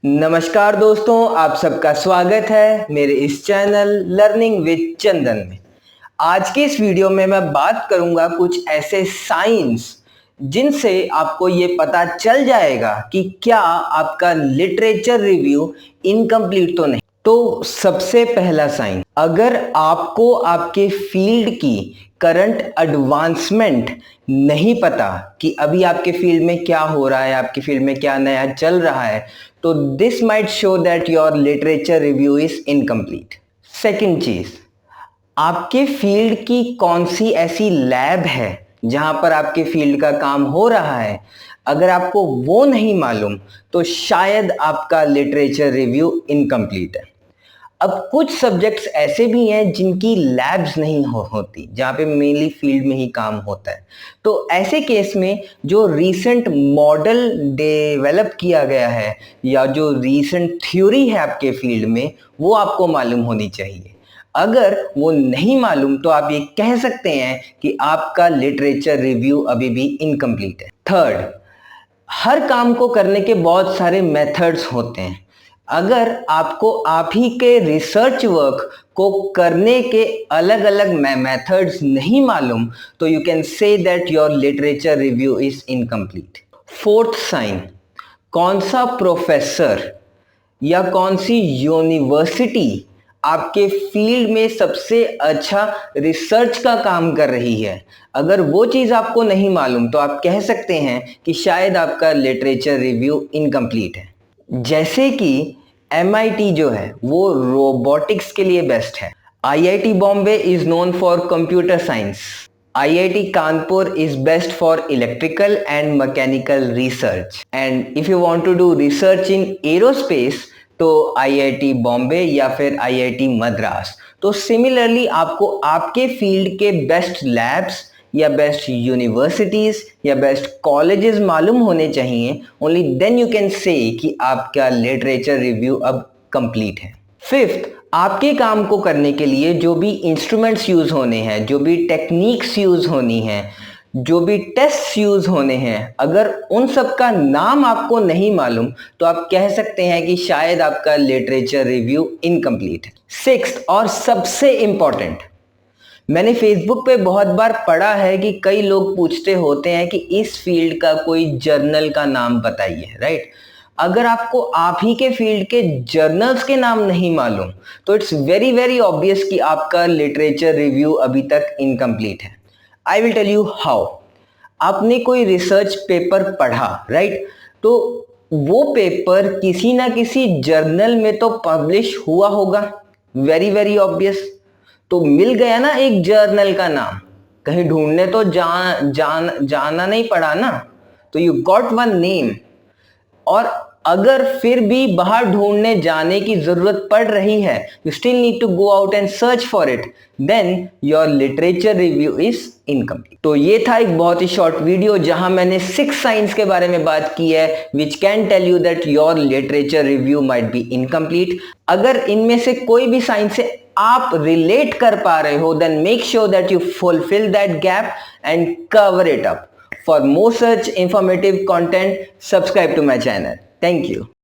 नमस्कार दोस्तों, आप सबका स्वागत है मेरे इस चैनल लर्निंग विद चंदन में। आज के इस वीडियो में मैं बात करूंगा कुछ ऐसे साइंस जिनसे आपको ये पता चल जाएगा कि क्या आपका लिटरेचर रिव्यू इनकम्प्लीट तो नहीं। तो सबसे पहला साइन, अगर आपको आपके फील्ड की करंट एडवांसमेंट नहीं पता कि अभी आपके फील्ड में क्या हो रहा है, आपके फील्ड में क्या नया चल रहा है, तो this might show that your literature review is incomplete. Second चीज, आपके फील्ड की कौन सी ऐसी लैब है जहां पर आपके फील्ड का काम हो रहा है, अगर आपको वो नहीं मालूम तो शायद आपका लिटरेचर रिव्यू इनकम्प्लीट है। अब कुछ सब्जेक्ट्स ऐसे भी हैं जिनकी लैब्स नहीं होती, जहाँ पे मेनली फील्ड में ही काम होता है। तो ऐसे केस में जो रीसेंट मॉडल डेवलप किया गया है या जो रीसेंट थ्योरी है आपके फील्ड में, वो आपको मालूम होनी चाहिए। अगर वो नहीं मालूम तो आप ये कह सकते हैं कि आपका लिटरेचर रिव्यू अभी भी इनकम्प्लीट है। थर्ड, हर काम को करने के बहुत सारे मेथड्स होते हैं। अगर आपको आप ही के रिसर्च वर्क को करने के अलग अलग मेथड्स नहीं मालूम तो you can say that your literature review is incomplete. Fourth sign, कौन सा प्रोफेसर या कौन सी यूनिवर्सिटी आपके फील्ड में सबसे अच्छा रिसर्च का काम कर रही है, अगर वो चीज़ आपको नहीं मालूम तो आप कह सकते हैं कि शायद आपका लिटरेचर रिव्यू इनकम्प्लीट है। जैसे कि MIT जो है वो रोबोटिक्स के लिए बेस्ट है, IIT Bombay is known for computer science, IIT Kanpur is best for electrical and mechanical research, and if you want to do research in aerospace तो IIT बॉम्बे या फिर IIT मद्रास। तो सिमिलरली आपको आपके फील्ड के बेस्ट लैब्स या बेस्ट यूनिवर्सिटीज या best colleges मालूम होने चाहिए। ओनली देन यू कैन से कि आपका लिटरेचर रिव्यू अब कंप्लीट है। फिफ्थ, आपके काम को करने के लिए जो भी इंस्ट्रूमेंट्स यूज होने हैं, जो भी टेक्निक्स यूज होनी हैं, जो भी टेस्ट यूज होने हैं, अगर उन सब का नाम आपको नहीं मालूम तो आप कह सकते हैं कि शायद आपका लिटरेचर रिव्यू इनकम्प्लीट है। सिक्स्थ और सबसे इंपॉर्टेंट, मैंने फेसबुक पे बहुत बार पढ़ा है कि कई लोग पूछते होते हैं कि इस फील्ड का कोई जर्नल का नाम बताइए, राइट। अगर आपको आप ही के फील्ड के जर्नल्स के नाम नहीं मालूम तो इट्स वेरी वेरी ऑब्वियस कि आपका लिटरेचर रिव्यू अभी तक इनकम्प्लीट है। I will tell you how. आपने कोई रिसर्च पेपर पढ़ा, राइट, तो वो पेपर किसी ना किसी जर्नल में तो पब्लिश हुआ होगा, वेरी वेरी ऑब्वियस। तो मिल गया ना एक जर्नल का नाम, कहीं ढूंढने तो जाना नहीं पड़ा ना, तो यू गॉट वन नेम। और अगर फिर भी बाहर ढूंढने जाने की जरूरत पड़ रही है, you still need to go out and search for it, then your literature review is incomplete. तो ये था एक बहुत ही शॉर्ट वीडियो जहां मैंने 6 साइंस के बारे में बात की है which can tell you that your literature review might be incomplete. अगर इनमें से कोई भी साइंस से आप रिलेट कर पा रहे हो, then make sure that you fulfil that gap and cover it up. For more such informative content, subscribe to my channel. Thank you.